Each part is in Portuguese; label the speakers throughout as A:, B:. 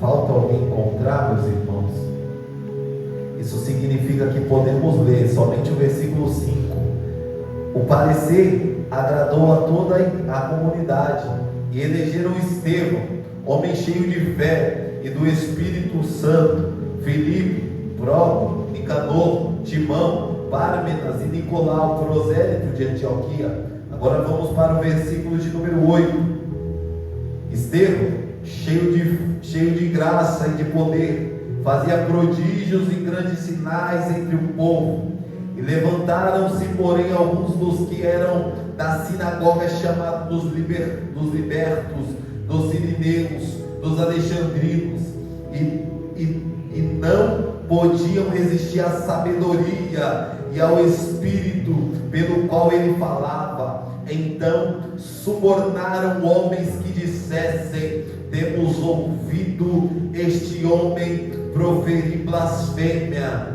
A: Falta alguém encontrar, meus irmãos? Isso significa que podemos ler somente o versículo 5. O parecer agradou a toda a comunidade e elegeram Estevão, homem cheio de fé e do Espírito Santo, Filipe, Prócoro, Nicanor, Timão, Pármenas e Nicolau, prosélito de Antioquia. Agora vamos para o versículo de número 8. Estevão, cheio de graça e de poder, fazia prodígios e grandes sinais entre o povo. E levantaram-se, porém, alguns dos que eram da sinagoga, chamados dos libertos, dos sirineus, dos alexandrinos, e não podiam resistir à sabedoria e ao espírito pelo qual ele falava. Então subornaram homens que dissessem: temos ouvido este homem proferir blasfêmia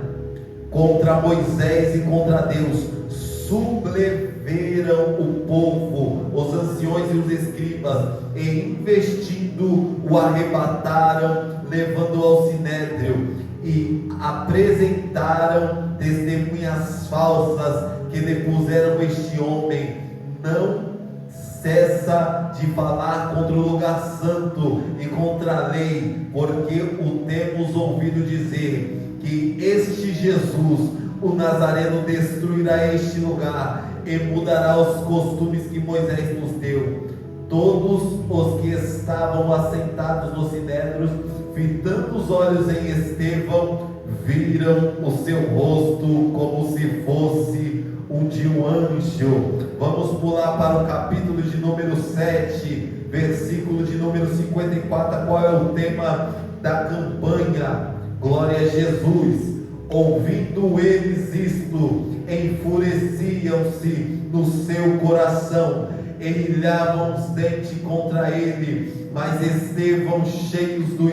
A: contra Moisés e contra Deus. Subleveram o povo, os anciões e os escribas, e investindo o arrebataram, levando ao sinédrio, e apresentaram testemunhas falsas que depuseram este homem. Não cessa de falar contra o lugar santo e contra a lei, porque o temos ouvido dizer que este Jesus, o Nazareno, destruirá este lugar e mudará os costumes que Moisés nos deu. Todos os que estavam assentados no sinédrio, fitando os olhos em Estevão, viram o seu rosto como se fosse o de um anjo. Vamos pular para o capítulo de número 7, versículo de número 54. Qual é o tema da campanha? Glória a Jesus. Ouvindo eles isto, enfureciam-se no seu coração, enrilhavam os dentes contra ele. Mas Estevão, cheio do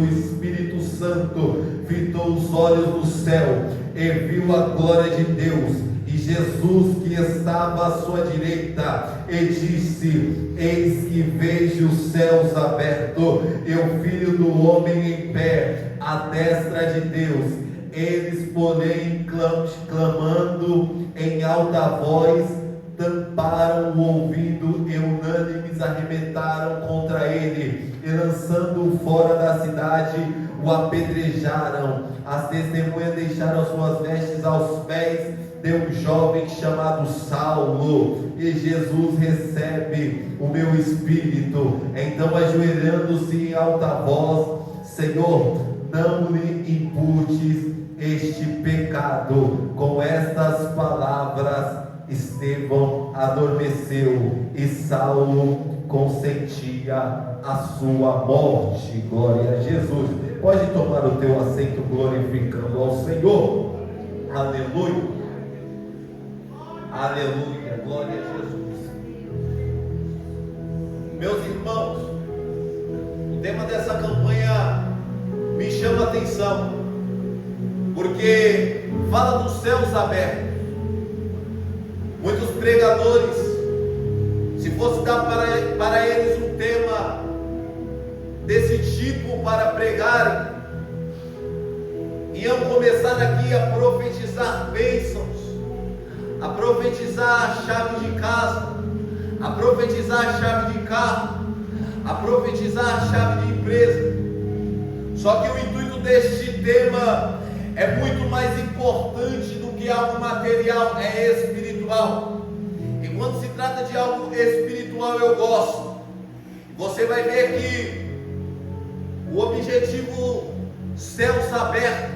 A: Espírito Santo, fitou os olhos no céu e viu a glória de Deus e Jesus que estava à sua direita, e disse: eis que vejo os céus abertos e o Filho do Homem em pé à destra de Deus. Eles, porém, clamando em alta voz, tamparam o ouvido e unânimes arrebentaram contra ele, e lançando-o fora da cidade, o apedrejaram. As testemunhas deixaram suas vestes aos pés de um jovem chamado Saulo. E Jesus recebe o meu espírito. Então, ajoelhando-se em alta voz: Senhor, não lhe imputes este pecado. Com estas palavras, Estevão adormeceu e Saulo consentia a sua morte. Glória a Jesus. Pode tomar o teu assento glorificando ao Senhor. Aleluia, aleluia, glória a Jesus. Meus irmãos, o tema dessa campanha me chama a atenção, porque fala dos céus abertos. Muitos pregadores, se fosse dar para eles um tema desse tipo para pregarem, iam começar aqui a profetizar bênçãos, a profetizar a chave de casa, a profetizar a chave de carro, a profetizar a chave de empresa. Só que o intuito deste tema é muito mais importante do que algo material, é espiritual. E quando se trata de algo espiritual, eu gosto. Você vai ver que o objetivo céus abertos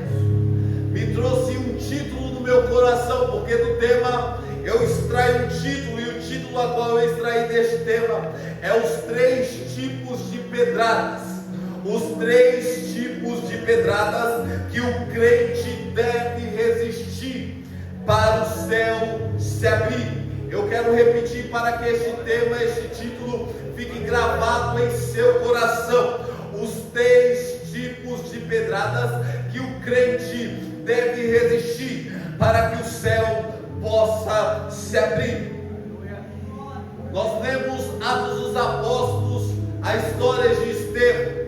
A: me trouxe um título no meu coração, porque do tema eu extraio um título, e o título a qual eu extraí deste tema é os 3 tipos de pedradas. Os 3 tipos de pedradas que o crente deve resistir para o céu se abrir. Eu quero repetir para que este tema, este título fique gravado em seu coração. Os 3 tipos de pedradas que o crente deve resistir para que o céu possa se abrir. Nós lemos Atos dos Apóstolos, a história de Estevão.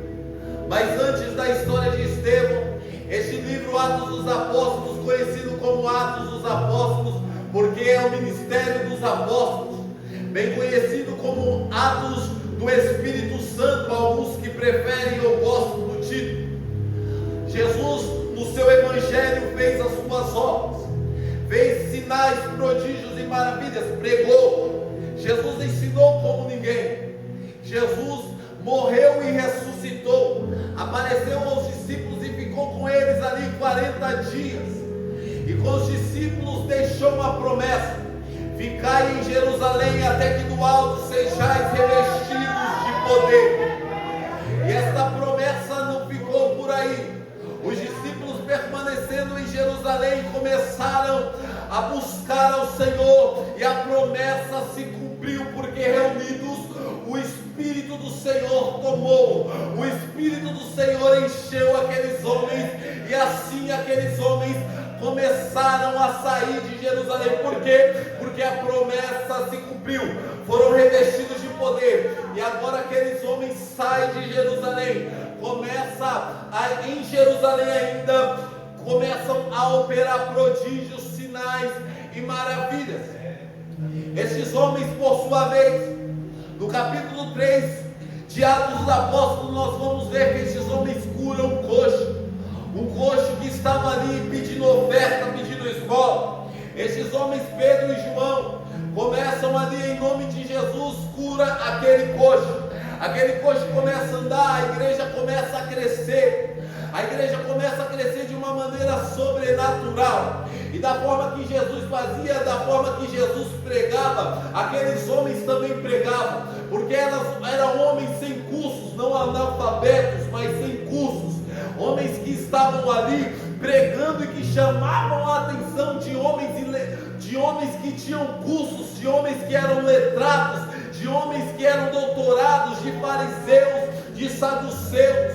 A: Mas antes da história de Estevão, este livro Atos dos Apóstolos, conhecido como Atos dos Apóstolos, porque é o ministério dos apóstolos, bem conhecido como Atos do Espírito Santo, alguns que preferem ou gostam do título. Jesus, no seu evangelho, fez as suas obras, fez sinais, prodígios e maravilhas, pregou. Jesus ensinou como ninguém. Jesus morreu e ressuscitou, apareceu aos discípulos e ficou com eles ali 40 dias. E com os discípulos deixou uma promessa: ficai em Jerusalém até que do alto sejais revestidos de poder. E esta promessa não ficou por aí. Os discípulos, permanecendo em Jerusalém, começaram a buscar ao Senhor, e a promessa se cumpriu, porque reunidos o Espírito do Senhor tomou, o Espírito do Senhor encheu aqueles homens, e assim aqueles homens começaram a sair de Jerusalém. Por quê? Porque a promessa se cumpriu, foram revestidos de poder, e agora aqueles homens saem de Jerusalém, em Jerusalém ainda, começam a operar prodígios, sinais e maravilhas. Esses homens, por sua vez, no capítulo 3 de Atos dos Apóstolos, nós vamos ver que esses homens curam um coxo que estava ali pedindo oferta, pedindo esmola. Esses homens, Pedro e João, começam ali em nome de Jesus, cura aquele coxo começa a andar, a igreja começa a crescer. A igreja começa a crescer de uma maneira sobrenatural. E da forma que Jesus fazia, da forma que Jesus pregava, aqueles homens também pregavam. Porque eram homens sem cursos, não analfabetos, mas sem cursos. Homens que estavam ali pregando e que chamavam a atenção de homens que tinham cursos, de homens que eram letrados, de homens que eram doutorados, de fariseus, de saduceus.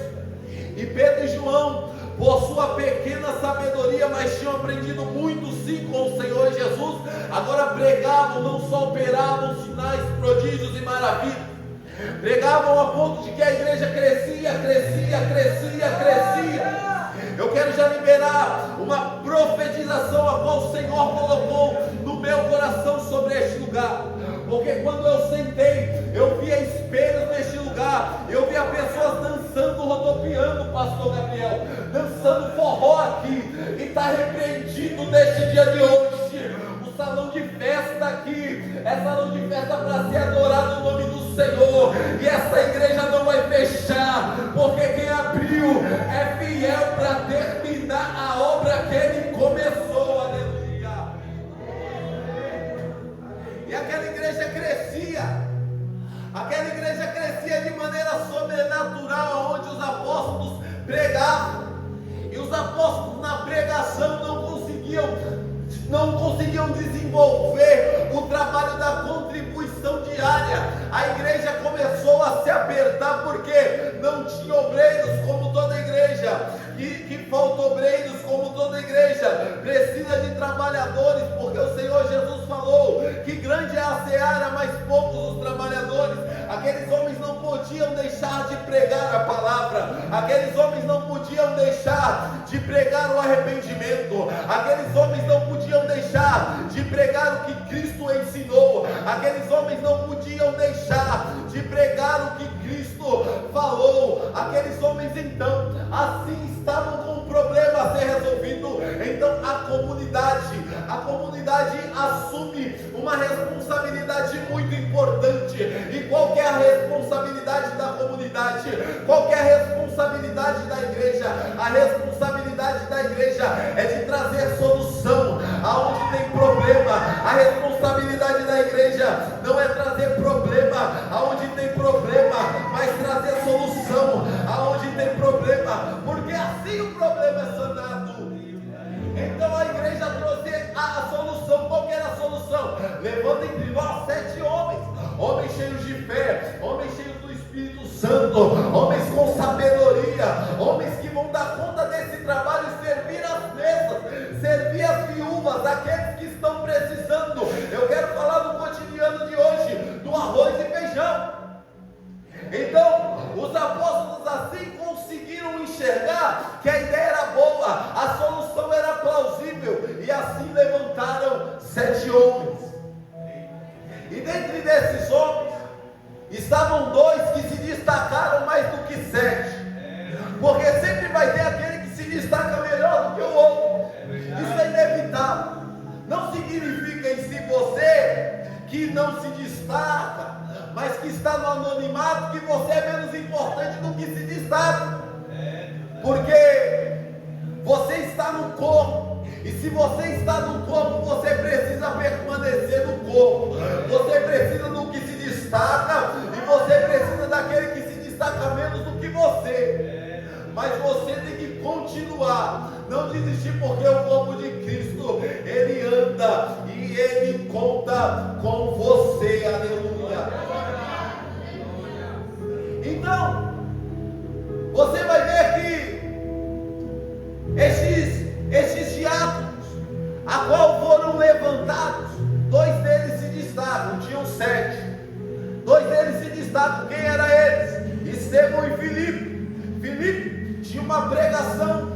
A: E Pedro e João, por sua pequena sabedoria, mas tinham aprendido muito sim com o Senhor Jesus, agora pregavam, não só operavam sinais, prodígios e maravilhas, pregavam a ponto de que a igreja crescia. Eu quero já liberar uma profetização a qual o Senhor colocou no meu coração sobre este lugar. Porque quando eu sentei, eu via espelhos neste lugar, eu via pessoas dançando, rodopiando, pastor Gabriel, dançando forró aqui, e está repreendido neste dia de hoje. O salão de festa aqui é salão de festa para ser adorado o nome do Senhor, e essa igreja não vai fechar, porque quem abriu é fiel para terminar a obra que ele começou. Aleluia. E aquela igreja crescia de maneira sobrenatural, onde os apóstolos pregavam, e os apóstolos na pregação não conseguiam desenvolver o trabalho da contribuição diária. A igreja começou a se apertar, porque não tinha obreiros como toda igreja, que falta obreiros como toda igreja, precisa de trabalhadores, porque o Senhor Jesus falou que grande é a seara, mas poucos os trabalhadores. Aqueles homens não podiam deixar de pregar a palavra, aqueles homens não podiam deixar de pregar o arrependimento, aqueles homens não podiam deixar de pregar o que Cristo ensinou, aqueles homens não podiam deixar de pregar o que Cristo falou. Aqueles homens então, assim, estavam com um problema a ser resolvido. Então a comunidade assume uma responsabilidade muito importante. E qual que é a responsabilidade da comunidade? Qual que é a responsabilidade da igreja? A responsabilidade da igreja é de trazer solução aonde tem problema. A responsabilidade da igreja não é trazer problema aonde tem problema, mas trazer solução aonde tem problema, porque assim o problema é sanado. Então a igreja trouxe a solução. Qual que era a solução? Levanta entre nós 7 homens cheios de fé, homens cheios do Espírito Santo, homens com sabedoria, homens que vão dar conta desse trabalho e servir as mesas, servir as viúvas, aqueles que estão precisando. Eu quero falar do cotidiano de hoje, arroz e feijão. Então, os apóstolos assim conseguiram enxergar que a ideia era boa, a solução era plausível, e assim levantaram 7 homens. E dentre desses homens estavam 2 que se destacaram mais do que 7, porque sempre vai ter aquele que se destaca melhor do que o outro. Isso é inevitável. Não significa em si você que não se destaca, mas que está no anonimato, que você é menos importante do que se destaca, porque você está no corpo, e se você está no corpo, você precisa permanecer no corpo, você precisa do que se destaca, e você precisa daquele que se destaca menos do que você, mas você tem que continuar, não desistir, porque o corpo de Cristo, ele anda, e ele conta com você, aleluia. Então, você vai ver que estes diáconos, a qual foram levantados, 2 deles se destacam, tinham 7, 2 deles se destacam. Quem eram eles? Estevão e Filipe. Filipe tinha uma pregação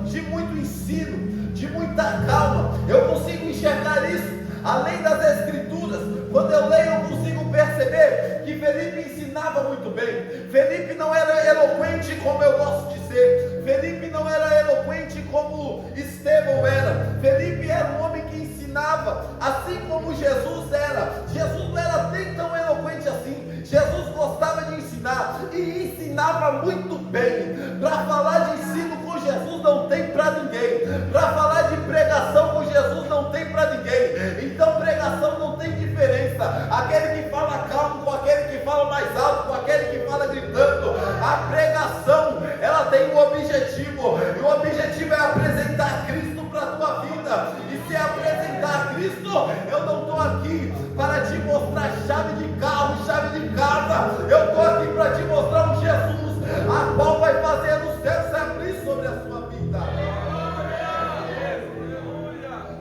A: de muito ensino, de muita calma. Eu consigo enxergar isso, além das escrituras. Quando eu leio, eu consigo perceber que Felipe ensinava muito bem. Felipe não era eloquente como eu gosto de ser. Felipe não era eloquente como Estevão era. Felipe era um homem que ensinava, assim como Jesus era. Jesus não era nem tão eloquente assim. Jesus gostava de ensinar, e ensinava muito bem. Para falar de ensino com Jesus não tem para ninguém. Para falar de pregação com Jesus não tem para ninguém. Então pregação não tem diferença. Aquele que fala calmo com aquele que fala mais alto, com aquele que fala gritando. A pregação, ela tem um objetivo, e o objetivo é apresentar Cristo para a tua vida. E se apresentar Cristo, eu não estou aqui para te mostrar chave de carro, chave de casa. Eu estou aqui para te mostrar um Jesus, a qual vai fazer os céus se abrir sobre a sua vida.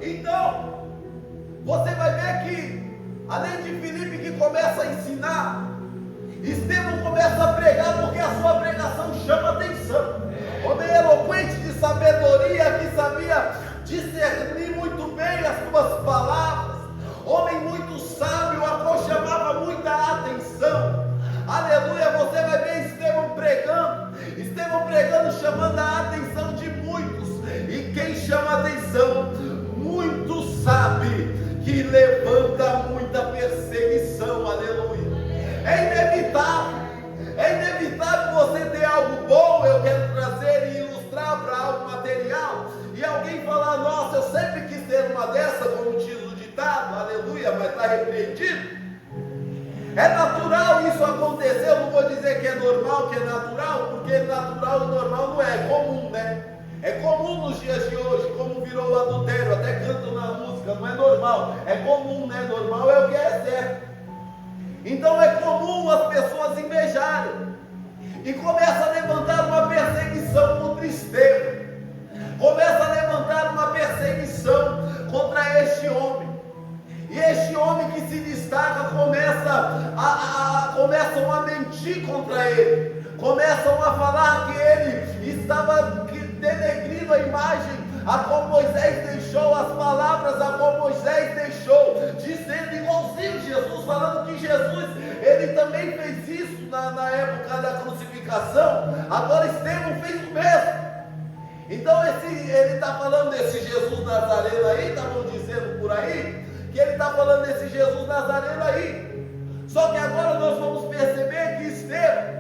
A: Então, você vai ver que, além de Filipe que começa a ensinar, Estevão começa a pregar, porque a sua pregação chama atenção. Homem eloquente de sabedoria, que sabia discernir muito bem as suas palavras. Homem muito sábio, a qual chamava muita atenção. Aleluia, você vai ver Estevão pregando, chamando a atenção de muitos. E quem chama atenção, muito sabe que levanta muita perseguição, aleluia. É inevitável você ter algo bom, eu quero trazer e ilustrar para algo material, e alguém falar, nossa, eu sempre quis ter uma dessa, como diz o ditado, aleluia, mas está repreendido. É natural isso acontecer, eu não vou dizer que é normal, que é natural, porque natural e normal não é comum, né? É comum nos dias de hoje, como virou o adultério, até cantam na música, não é normal, é comum, né? Normal é o que é certo. Então é comum as pessoas invejarem, e começa a levantar uma perseguição contra Estevão, começa a levantar uma perseguição contra este homem, e este homem que se destaca começam a mentir contra ele, começam a falar que ele estava denegrindo a imagem a qual Moisés deixou, as palavras a qual Moisés deixou, dizendo igualzinho Jesus, falando que Jesus, ele também fez isso na época da crucificação. Agora Estevão fez o mesmo. Então ele está falando desse Jesus Nazareno aí, estavam dizendo por aí, que ele está falando desse Jesus Nazareno aí. Só que agora nós vamos perceber que Estevão,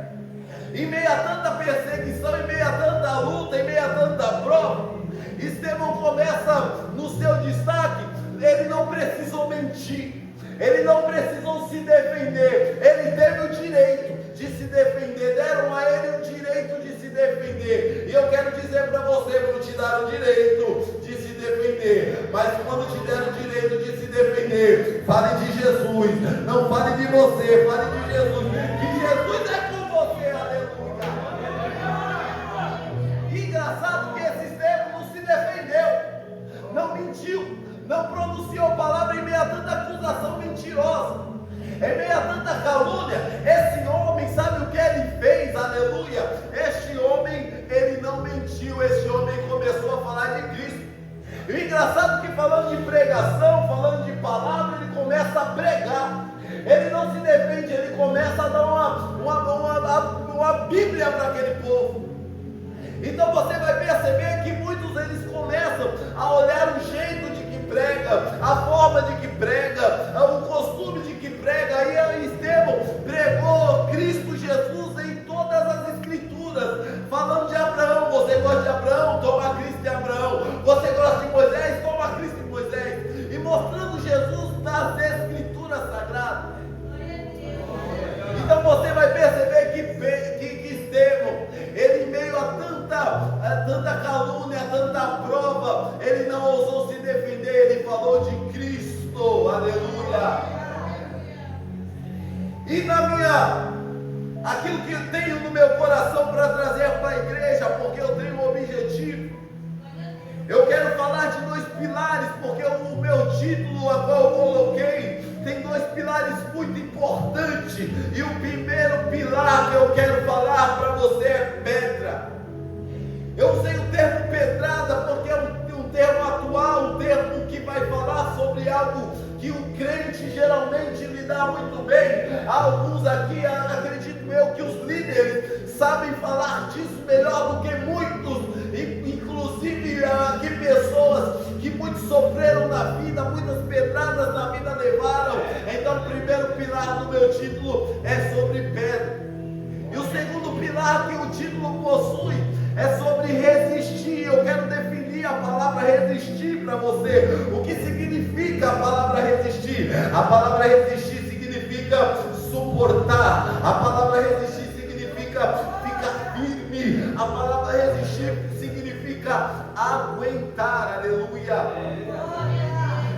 A: em meio a tanta perseguição, em meio a tanta luta, em meio a tanta prova, Estevão começa no seu destaque. Ele não precisou mentir, ele não precisou se defender, ele teve o direito de se defender, deram a ele o direito de se defender. E eu quero dizer para você, vão te dar o direito de se defender, mas quando te der o direito de se defender, fale de Jesus, não fale de você, fale de Jesus, que Jesus é com você, aleluia. Engraçado que esse Estevão não se defendeu, não mentiu, não pronunciou palavra em meio a tanta acusação mentirosa, em meio a tanta calúnia. Esse homem, sabe o que ele fez, aleluia?
B: engraçado que falando de pregação, falando de palavra, ele começa a pregar. Ele não se defende, ele começa a dar uma Bíblia para aquele povo. Então você vai perceber que muitos eles começam a olhar o jeito de que prega, a forma de que prega, o costume de que prega. Aí Estevão pregou Cristo Jesus em todas as escrituras, falando de Abraão. Você gosta de Abraão? Toma Cristo de Abraão. Você gosta de Moisés? Toma Cristo de Moisés. E mostrando Jesus nas escrituras sagradas. Então você vai perceber que Estevão, ele em meio a tanta calúnia, tanta prova, ele não ousou se defender, ele falou de Cristo, aleluia. E aquilo que eu tenho no meu coração para trazer para a igreja, porque eu tenho um objetivo, eu quero falar de 2 pilares, porque o meu título, a qual eu coloquei, tem 2 pilares muito importantes, e o primeiro pilar que eu quero falar para você é pedra. Eu usei o termo pedrada porque é um termo atual, um termo que vai falar sobre algo que o crente geralmente lida muito bem. Alguns aqui, acredito eu, que os líderes sabem falar disso melhor do que muitos, inclusive aqui pessoas que muitos sofreram na vida, muitas pedradas na vida levaram. Então o primeiro pilar do meu título é sobre pedra. E o segundo pilar que o título possui é sobre resistir. Eu quero definir a palavra resistir para você. O que significa a palavra resistir? A palavra resistir significa suportar. A palavra resistir significa ficar firme. A palavra resistir significa aguentar. Aleluia.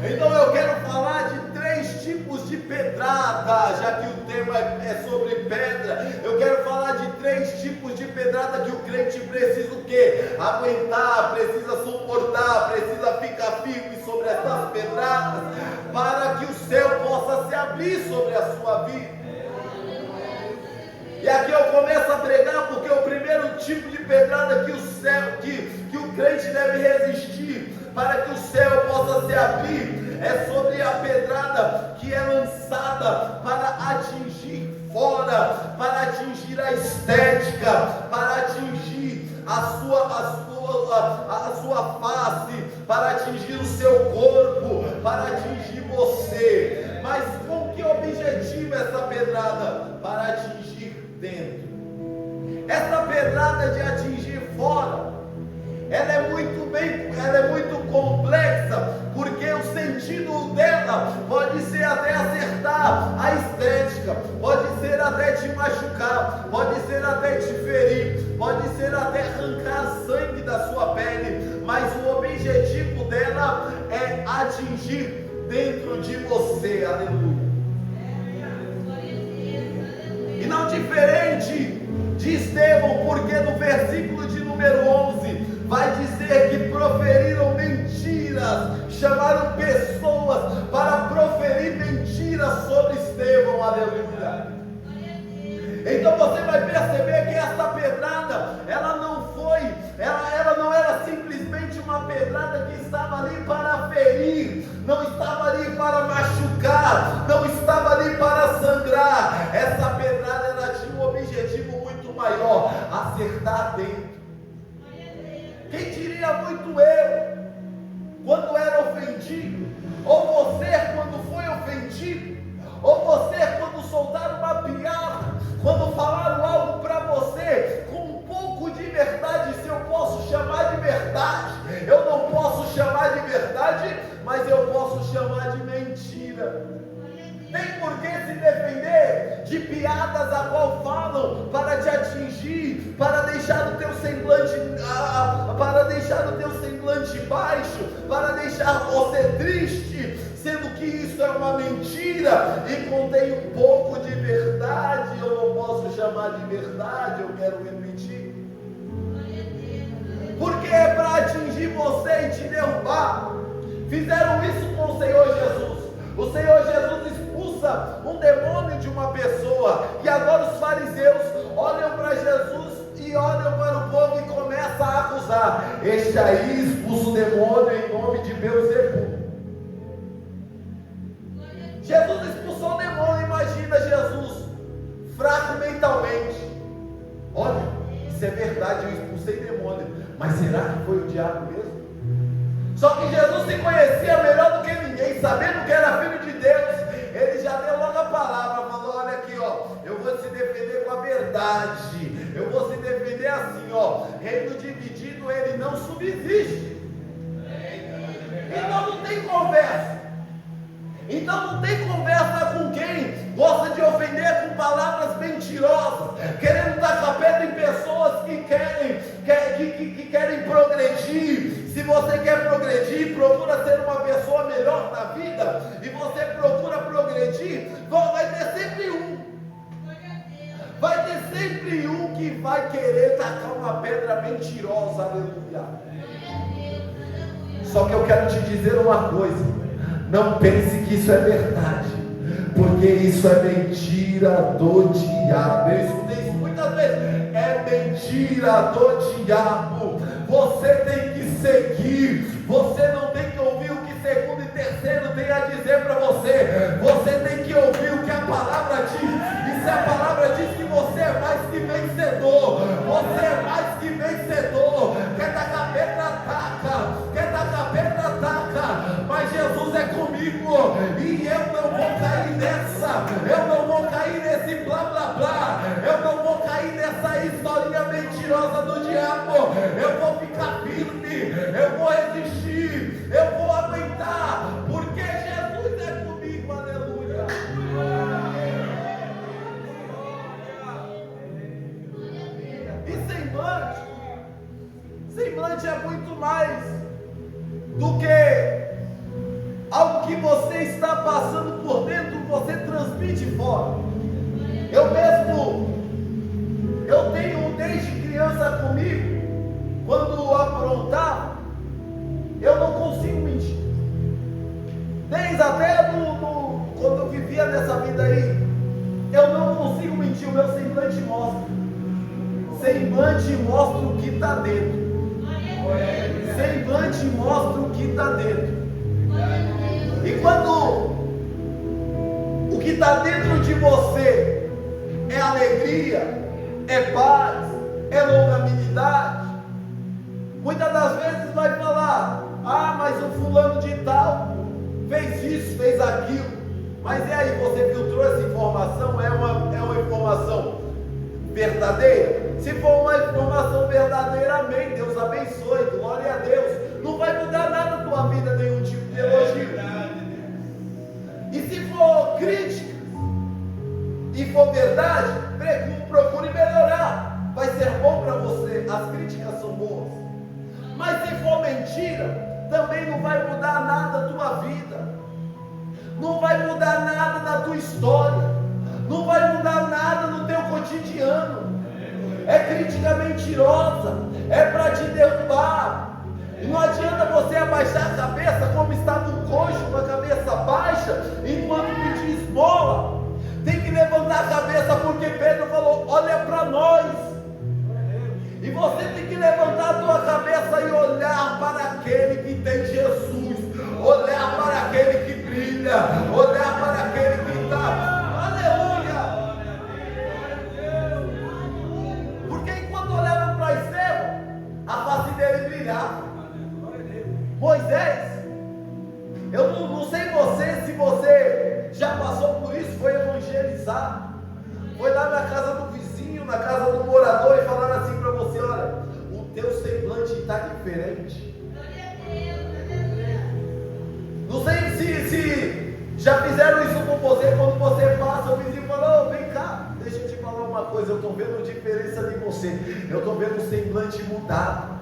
B: Então eu quero falar de 3 tipos de pedrada, já que o tema é sobre pedra. Eu quero falar de 3 tipos de pedrada que o crente precisa o quê? Aguentar, precisa suportar, precisa ficar firme sobre essas pedradas, para que o céu possa se abrir sobre a sua vida. E aqui eu começo a pregar, porque o primeiro tipo de pedrada que o crente deve resistir para que o céu possa se abrir é sobre a pedrada que é lançada para atingir fora, para atingir a estética, para atingir a sua face, para atingir o seu corpo, para atingir você. Mas com que objetivo essa pedrada? Para atingir dentro. Essa pedrada de atingir fora, ela é muito complexa, porque o sentido dela pode ser até acertar a estética, pode ser até te machucar, pode ser até te ferir, pode ser até arrancar sangue da sua pele, mas o objetivo dela é atingir dentro de você. Aleluia. E não diferente de Estevão, porque no versículo de número 11 vai dizer que proferiram mentiras, chamaram pessoas para proferir mentiras sobre Estevão. Aleluia. Então você vai perceber que essa pedrada, ela não era simplesmente uma pedrada que estava ali para ferir, não estava ali para machucar, não estava ali para sangrar. Essa pedrada, ela tinha um objetivo muito maior: acertar dentro. Quem diria muito eu, quando era ofendido, ou você quando foi ofendido, ou você quando soltaram uma piada, quando falaram algo para você com um pouco de verdade. Se eu posso chamar de verdade, eu não posso chamar de verdade, mas eu posso chamar de mentira. Tem por que se defender de piadas a qual falam para te atingir, para deixar o teu semblante baixo, para deixar você triste, sendo que isso é uma mentira e contém um pouco de verdade. Eu não posso chamar de verdade, eu quero repetir, porque é para atingir você e te derrubar. Fizeram isso com o Senhor Jesus. O Senhor Jesus expulsa um demônio de uma pessoa, e agora os fariseus olham para Jesus e olham para o povo e começam a acusar: este aí expulsa o demônio em nome nome de Beelzebub. Jesus expulsou o demônio. Imagina Jesus fraco mentalmente. Olha, isso é verdade, eu expulsei demônio, mas será que foi o diabo mesmo? Só que Jesus se conhecia melhor do que ninguém, sabendo que era filho de Deus. Ele já deu logo a palavra, falou: olha aqui, ó, eu vou se defender com a verdade, eu vou se defender assim, ó, reino dividido ele não subsiste. Então não tem conversa. Então não tem conversa com quem gosta de ofender com palavras mentirosas, querendo tacar pedra em pessoas que querem progredir. Se você quer progredir, procura ser uma pessoa melhor na vida, e você procura progredir, vai ter sempre um. Vai ter sempre um que vai querer tacar uma pedra mentirosa, aleluia. Só que eu quero te dizer uma coisa: não pense que isso é verdade, porque isso é mentira do diabo. Eu escutei isso muitas vezes: é mentira do diabo. Você tem que seguir, você não tem que ouvir o que segundo e terceiro tem a dizer para você. Você tem que ouvir o que a palavra diz. E se a palavra diz que você é mais que vencedor, você é mais que vencedor. Quer tacar pedra, ataca. Quer tacar pedra, ataca. Mas Jesus é comigo, e eu não vou cair nessa. Eu não vou cair nesse blá blá blá. Eu não vou cair nessa historinha mentirosa do diabo. Eu vou ficar firme, eu vou resistir, eu vou aguentar, porque Jesus é comigo, aleluia. E semblante é muito mais do que algo que você está passando por dentro, você transmite fora. Eu tenho desde criança comigo, quando aprontava, eu não consigo mentir. Desde até quando eu vivia nessa vida aí, eu não consigo mentir. O meu semblante mostra. Semblante mostra o que está dentro. Semblante mostra o que está dentro. E quando o que está dentro de você é alegria, é paz, é longanimidade, muitas das vezes vai falar: ah, mas o fulano de tal fez isso, fez aquilo. Mas e aí, você filtrou essa informação? É uma informação verdadeira? Se for uma informação verdadeira, amém, Deus abençoe, glória a Deus. Não vai mudar nada na tua vida, nenhum tipo de elogio. E se for crítica e for verdade, procure melhorar. Vai ser bom para você, as críticas são boas. Mas se for mentira, também não vai mudar nada na tua vida, não vai mudar nada na tua história, não vai mudar nada no teu cotidiano. É crítica mentirosa, é para te derrubar. E não adianta você abaixar a cabeça como estava um coxo com a cabeça baixa enquanto pedir esmola. Tem que levantar a cabeça, porque Pedro falou: olha para nós. E você tem que levantar a tua cabeça e olhar para aquele que tem Jesus, olhar para aquele que brilha, olhar para aquele que está. Aleluia! Porque enquanto olhavam para Estevão, a face dele brilhava. Moisés, eu não sei se você já passou por isso, foi evangelizado, foi lá na casa do vizinho, na casa do morador, e falaram assim para você: olha, o teu semblante está diferente. Não sei se já fizeram isso com você, quando você passa, o vizinho fala: oh, vem cá, deixa eu te falar uma coisa, eu estou vendo diferença de você, eu estou vendo o semblante mudado,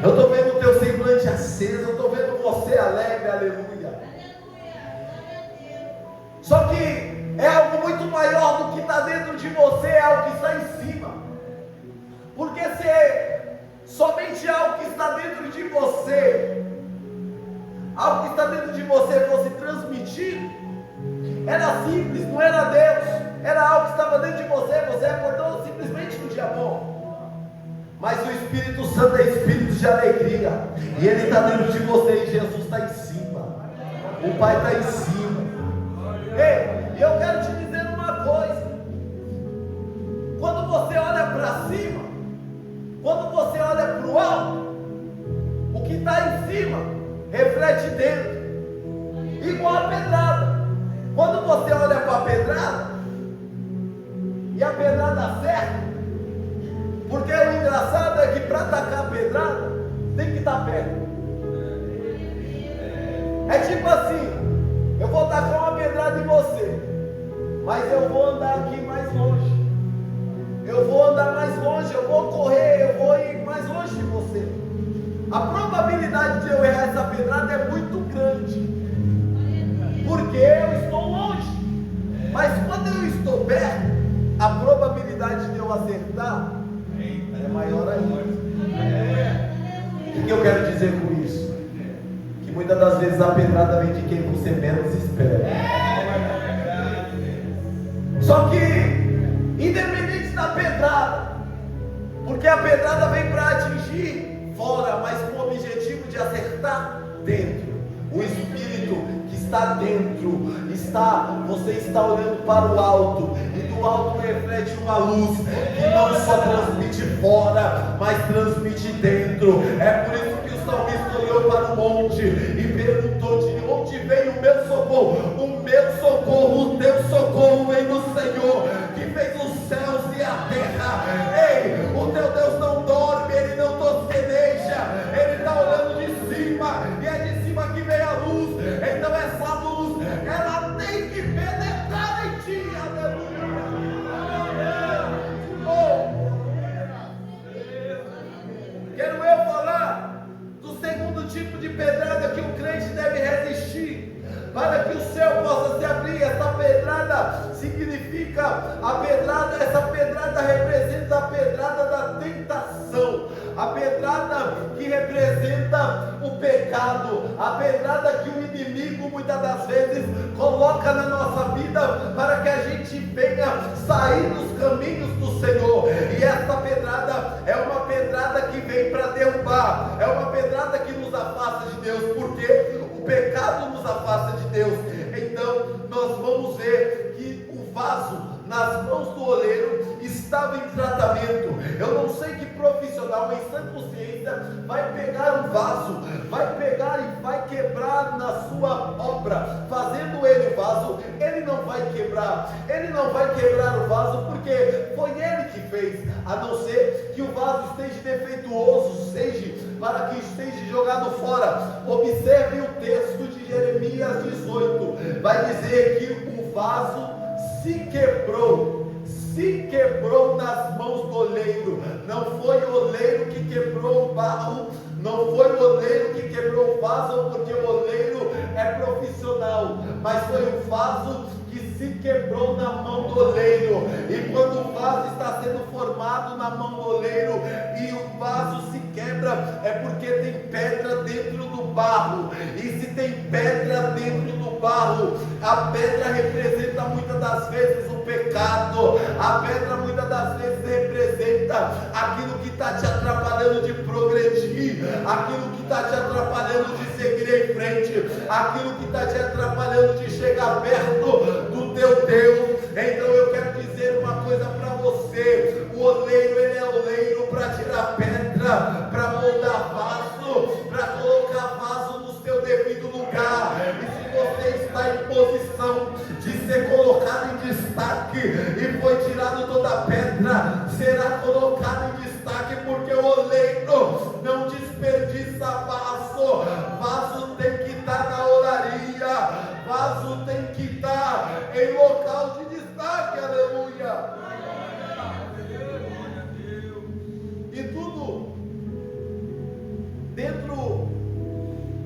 B: eu estou vendo o teu semblante aceso, eu estou vendo você alegre, aleluia. Só que é algo muito maior do que está dentro de você, é algo que está em cima. Porque se somente algo que está dentro de você, algo que está dentro de você fosse transmitido, era simples, não era Deus, era algo que estava dentro de você, você acordou simplesmente no dia bom. Mas o Espírito Santo é espírito de alegria. E ele está dentro de você. E Jesus está em cima. O Pai está em cima. Ei, e eu quero te dizer uma coisa. Quando você olha para cima, quando você olha para o alto, o que está em cima reflete dentro. Igual a pedrada. Quando você olha para a pedrada e a pedrada acerta, porque o engraçado é que para atacar a pedrada tem que estar perto. É tipo assim, eu vou tacar uma pedrada em você, mas eu vou andar aqui mais longe. Eu vou andar mais longe, eu vou correr, eu vou ir mais longe de você. A probabilidade de eu errar essa pedrada é muito grande, porque eu estou longe. Mas quando eu estou perto, a probabilidade de eu acertar é maior ainda. O que eu quero dizer com isso? Que muitas das vezes a pedrada vem de quem você menos espera. Só que, independente da pedrada, porque a pedrada vem para atingir fora, mas com o objetivo de acertar dentro. O Espírito que está dentro, você está olhando para o alto, e do alto reflete uma luz que não só transmite fora, mas transmite dentro. É por isso que o salmista olhou para o monte e perguntou: de onde vem o meu socorro? O meu socorro, o teu socorro vem do Senhor, que fez os céus e a terra. Ei, o teu Deus não dorme, ele não tosqueneja, ele está olhando de cima, e é de cima que vem a luz. Então essa luz, ela tem que penetrar em ti. Aleluia. Quero eu falar do segundo tipo de pedrada que o crente deve resistir, para que o céu possa se abrir. Essa pedrada significa essa pedrada representa a pedrada da tentação, a pedrada que representa o pecado, a pedrada que o inimigo muitas das vezes coloca na nossa vida para que a gente venha sair dos caminhos do Senhor. E essa pedrada é uma pedrada que vem para derrubar, é uma pedrada que nos afasta de Deus, porque o pecado nos afasta de Deus. Então nós vamos ver que o vaso nas mãos do oleiro estava em tratamento. Eu não sei que profissional em sã consciência vai pegar um vaso, vai pegar e vai quebrar na sua obra, fazendo ele o vaso. Ele não vai quebrar o vaso, porque foi ele que fez, a não ser que o vaso esteja defeituoso, para que esteja jogado fora. Observe o texto de Jeremias 18, vai dizer que o vaso se quebrou nas mãos do oleiro. Não foi o oleiro que quebrou o barro, não foi o oleiro que quebrou o vaso, porque o oleiro é profissional, mas foi o vaso que se quebrou na mão do oleiro. E quando o vaso está sendo formado na mão do oleiro e o vaso se quebra, é porque tem pedra dentro do barro. E se tem pedra dentro do barro, a pedra representa muitas das vezes o pecado, a pedra muitas das vezes representa aquilo que está te atrapalhando de progredir, aquilo que está te atrapalhando de seguir em frente, aquilo que está te atrapalhando de chegar perto do teu Deus. Então eu quero dizer uma coisa para você: o oleiro, ele é oleiro para tirar pedra, para moldar vaso, para colocar vaso no seu devido lugar. E se você está em posição de ser colocado em destaque e foi tirado toda a pedra, será colocado em destaque, porque o oleiro não desperdiça vaso. Vaso tem que estar na olaria, vaso tem que estar em local de destaque. Aleluia. E tudo dentro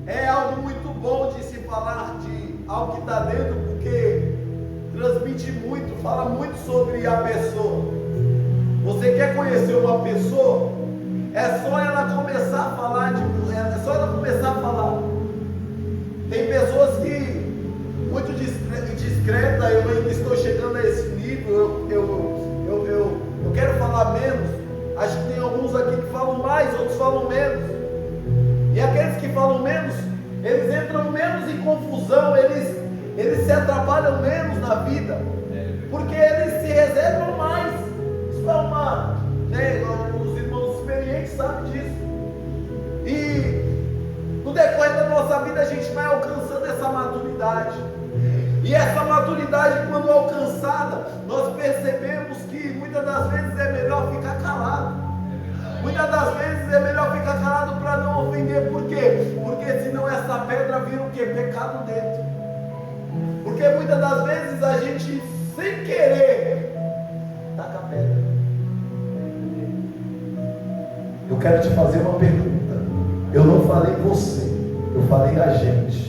B: é algo muito bom de se falar de algo que está dentro, porque transmite muito, fala muito sobre a pessoa. Você quer conhecer uma pessoa? É só ela começar a falar, é só ela começar a falar. Tem pessoas que muito discreta, eu ainda estou chegando a esse nível, eu quero falar menos. Acho que tem alguns aqui que falam menos. E aqueles que falam menos, eles entram menos em confusão, eles se atrapalham menos na vida, porque eles se reservam mais. Isso é uma, né, os irmãos experientes sabem disso. E no decorrer da nossa vida a gente vai alcançando essa maturidade. E essa maturidade, quando alcançada, nós percebemos que muitas das vezes é melhor ficar calado. Muitas das vezes é melhor ficar calado para não ofender. Por quê? Porque senão essa pedra vira o quê? Pecado dentro. Porque muitas das vezes a gente, sem querer, taca a pedra. Eu quero te fazer uma pergunta. Eu não falei você, eu falei a gente.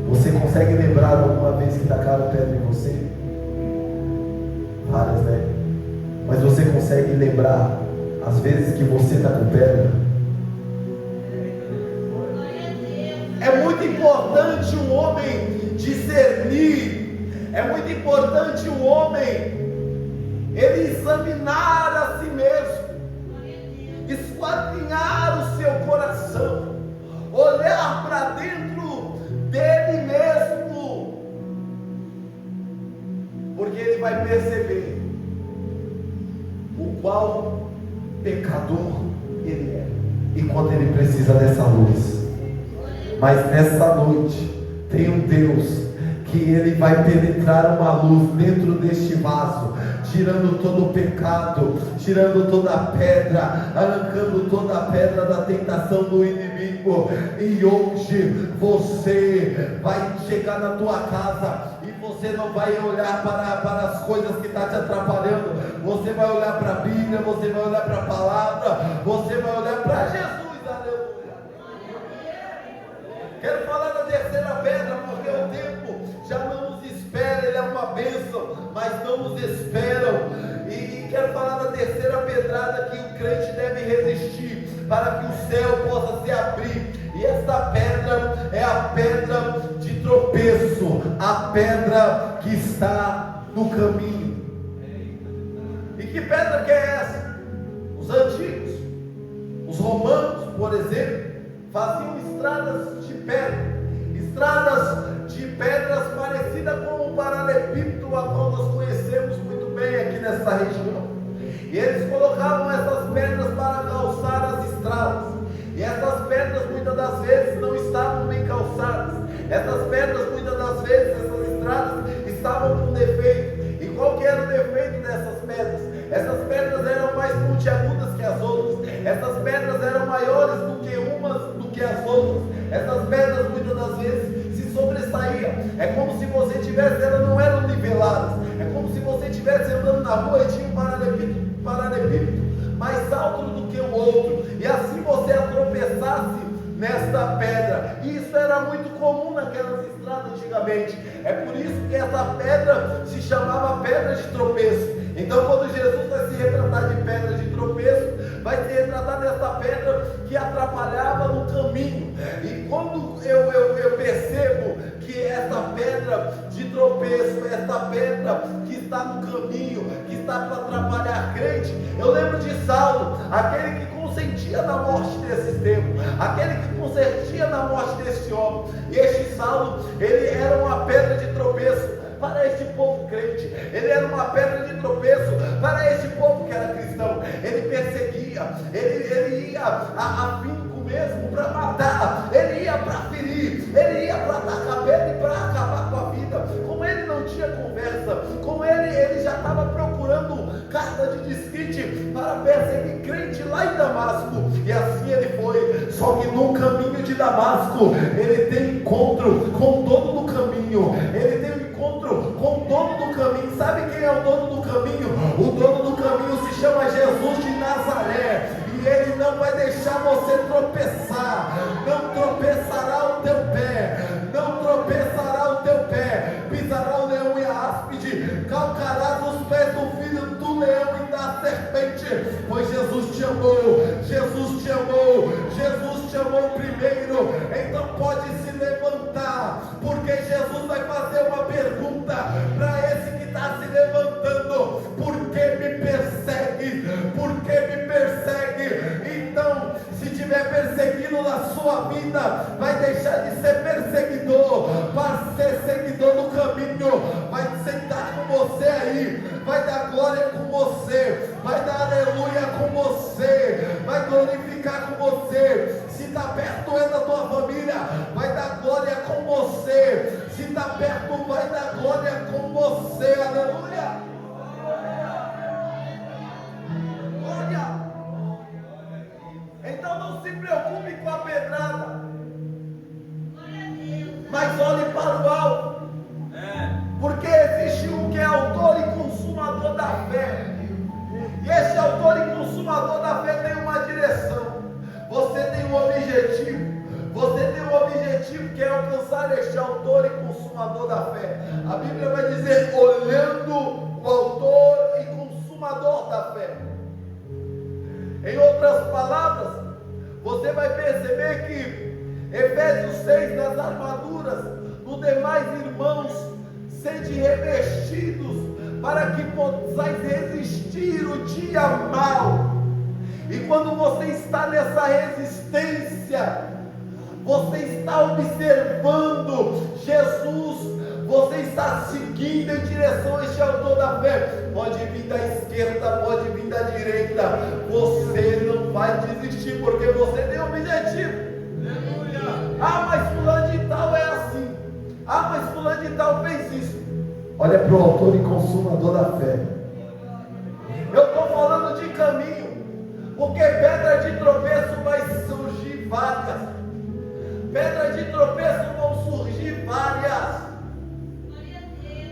B: Você consegue lembrar alguma vez que tacaram pedra em você? Várias, né? Mas você consegue lembrar as vezes que você está com pedra? É muito importante um homem discernir. É muito importante um homem ele examinar a si mesmo, esquadrinhar o seu coração, olhar para dentro dele mesmo, porque ele vai perceber o qual pecador ele é e quanto ele precisa dessa luz. Mas nessa noite tem um Deus que ele vai penetrar uma luz dentro deste vaso, tirando todo o pecado, tirando toda a pedra, arrancando toda a pedra da tentação do inimigo. E hoje você vai chegar na tua casa e você não vai olhar para as coisas que estão te atrapalhando. Você vai olhar para a Bíblia, você vai olhar para a palavra, você vai olhar para Jesus. Aleluia. Quero falar da terceira pedra, porque o tempo já não nos espera. Ele é uma bênção, mas não nos esperam. E quero falar da terceira pedrada que o crente deve resistir para que o céu possa se abrir. E esta pedra é a pedra de tropeço, a pedra que está no caminho. E que pedra que é essa? Os antigos, os romanos, por exemplo, faziam estradas de pedra, estradas de pedras parecidas com o paralelepípedo, a qual nós conhecemos muito bem aqui nessa região. E eles colocavam essas pedras para calçar as estradas. E essas pedras muitas das vezes não estavam bem calçadas. Essas pedras muitas das vezes, essas estradas estavam com defeito. E qual que era o defeito dessas pedras? Essas pedras eram mais pontiagudas que as outras. Essas pedras eram maiores do que umas do que as outras. Essas pedras muitas das vezes se sobressaíam. É como se você tivesse, elas não eram niveladas. É como se você estivesse andando na rua e tinha um paralelepípedo mais alto do que o outro, e assim você tropeçasse nesta pedra. E isso era muito comum naquelas estradas antigamente. É por isso que essa pedra se chamava pedra de tropeço. Então, quando Jesus vai se retratar de pedra de tropeço, vai se retratar dessa pedra que atrapalhava no caminho. E quando eu percebo que essa pedra de tropeço, essa pedra que está no caminho, que está para atrapalhar crente, eu lembro de Saulo, aquele que consentia na morte desse tempo, aquele que consentia na morte desse homem. E este Saulo, ele era uma pedra de tropeço para este povo crente. Ele era uma pedra de tropeço para este povo que era cristão. Ele perseguia, ele ia a finco mesmo para matar, ele ia para ferir, ele ia para atacar a pedra e para acabar com a vida. Como ele não tinha conversa, como ele já estava procurando carta de desquite para perseguir crente lá em Damasco. E assim ele foi. Só que no caminho de Damasco ele tem encontro com o dono do caminho. Ele tem um encontro com o dono do caminho. Sabe quem é o dono do caminho? O dono do caminho se chama Jesus de Nazaré. E ele não vai deixar você tropeçar. Não tropeçará o teu pé. Não tropeçará o teu pé. Pisará o leão e a áspide. Calcará nos pés do filho do leão e da serpente. Pois Jesus te amou. Jesus te amou. Jesus te amou primeiro. Então pode se levantar. Porque Jesus vai fazer uma pergunta para esse que está se levantando. Por que me persegue? Por que me persegue?
A: na sua vida, vai deixar de ser perseguidor para ser seguidor do caminho, vai sentar com você aí, vai dar glória com você, vai dar aleluia com você, vai glorificar com você. Se está perto é da tua família, vai dar glória com você. Se está perto, vai dar glória com você, aleluia. Glória. Então não se preocupe com a pedrada, mas olhe para o alto, porque existe um que é autor e consumador da fé, e esse autor e consumador da fé tem uma direção. Você tem um objetivo que é alcançar este autor e consumador da fé. A Bíblia vai dizer, olhando o autor e consumador da fé. Em outras palavras, você vai perceber que Efésios 6, das armaduras, no demais irmãos, sede revestidos, para que possais resistir o dia mau. E quando você está nessa resistência, você está observando Jesus, você está seguindo em direção a este autor da fé. Pode vir da esquerda, pode vir da direita, você não vai desistir, porque você tem um objetivo. Ah, mas fulano de tal é assim, ah, mas fulano de tal fez isso. Olha para o autor e consumador da fé. Eu estou falando de caminho, porque pedra de tropeço vai surgir várias, pedras de tropeço vão surgir várias,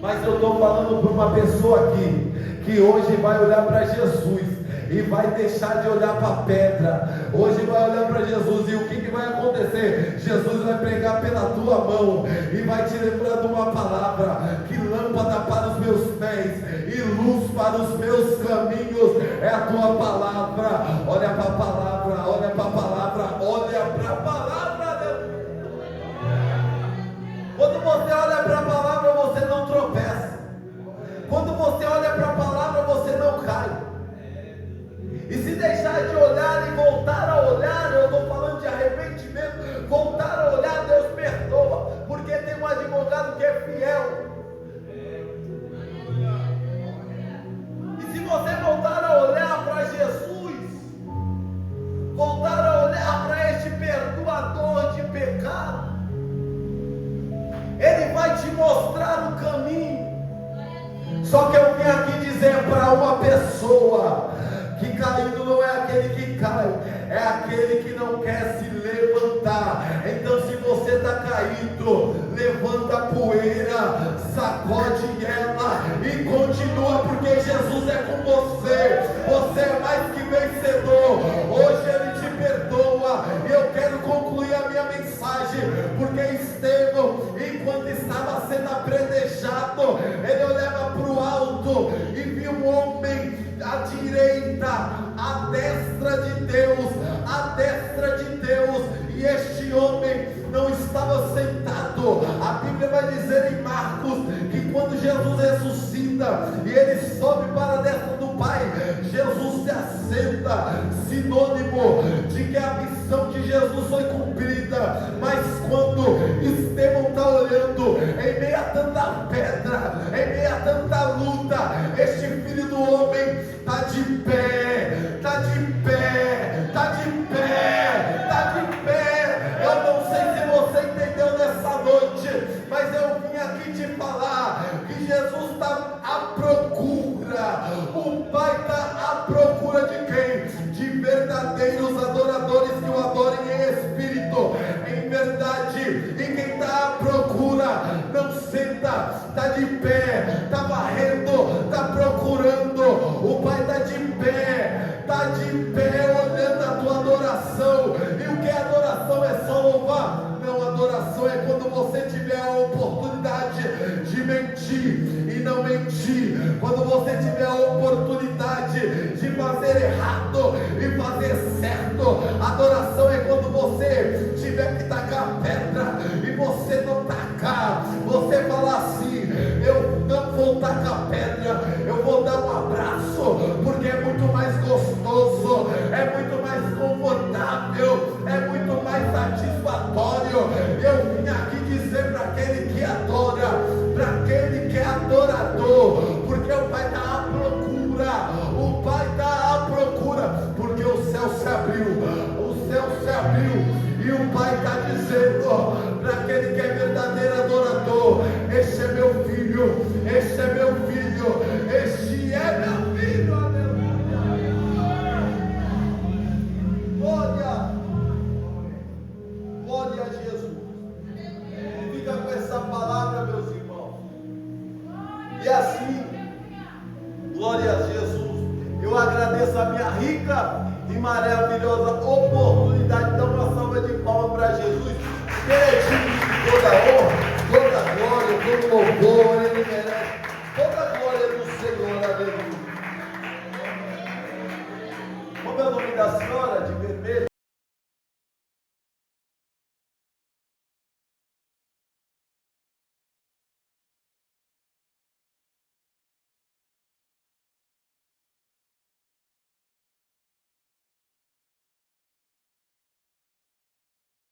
A: mas eu estou falando para uma pessoa aqui, que hoje vai olhar para Jesus, e vai deixar de olhar para a pedra, hoje vai olhar para Jesus, e o que vai acontecer? Jesus vai pregar pela tua mão, e vai te lembrar de uma palavra, que lâmpada para os meus pés, e luz para os meus caminhos, é a tua palavra. Olha para a palavra, olha para a palavra, olha para a palavra. Quando você olha para a palavra, você não tropeça. Quando você olha para a palavra, você não cai. E se deixar de olhar e voltar a olhar, eu estou falando de arrependimento, voltar a olhar, Deus perdoa, porque tem um advogado que é fiel. E se você voltar a olhar para Jesus, voltar a olhar para este perdoador de pecado, Ele vai te mostrar o caminho. Só que eu vim aqui dizer para uma pessoa, que caído não é aquele que cai, é aquele que não quer se levantar. Então se você está caído, levanta a poeira, sacode ela e continua, porque Jesus é com você. Você é mais que vencedor. Hoje Ele te perdoa. E eu quero concluir a minha mensagem, porque Estevão, enquanto estava sendo apredejado, ele olhava para o alto e viu um homem à direita, à destra de Deus, à destra de Deus, e este homem não estava sentado. A Bíblia vai dizer em Marcos que quando Jesus ressuscita e ele sobe para a destra do Pai, Jesus se assenta, sinônimo de que a missão de Jesus foi cumprida. Mas quando Estevão está olhando, em meio a tanta pedra, em meio a tanta luta, este filho do homem está de pé, está de pé, está de pé, está de pé. Eu não sei se você entendeu nessa noite, mas eu vim aqui te falar que Jesus está à procura, o Pai está à procura de quem? De verdadeiros adoradores que o adorem em espírito, em verdade. E quem está à procura não senta, está de pé, está varrendo, está procurando. O Pai está de pé olhando a tua adoração. E o que é adoração? É só louvar? Não, adoração é quando você tiver a oportunidade de mentir e não mentir, quando você tiver a oportunidade de fazer errado e fazer certo. Adoração é quando você tiver que tacar pedra e você não tacar, você falar assim: eu não vou tacar pedra, eu vou dar um abraço, porque é muito mais gostoso, é muito mais confortável, é muito mais
B: porque o Pai está à procura. O Pai está à procura, porque o céu se abriu. O céu se abriu. E o Pai está dizendo para aquele que é verdadeiro adorador: este é meu filho, este é meu filho, este é meu filho, aleluia. Glória a Jesus. Fica com essa palavra, meus irmãos. E assim, glória a Jesus, eu agradeço a minha rica e maravilhosa oportunidade de dar uma salva de palmas para Jesus, que Ele é digno de toda honra, toda glória, todo louvor.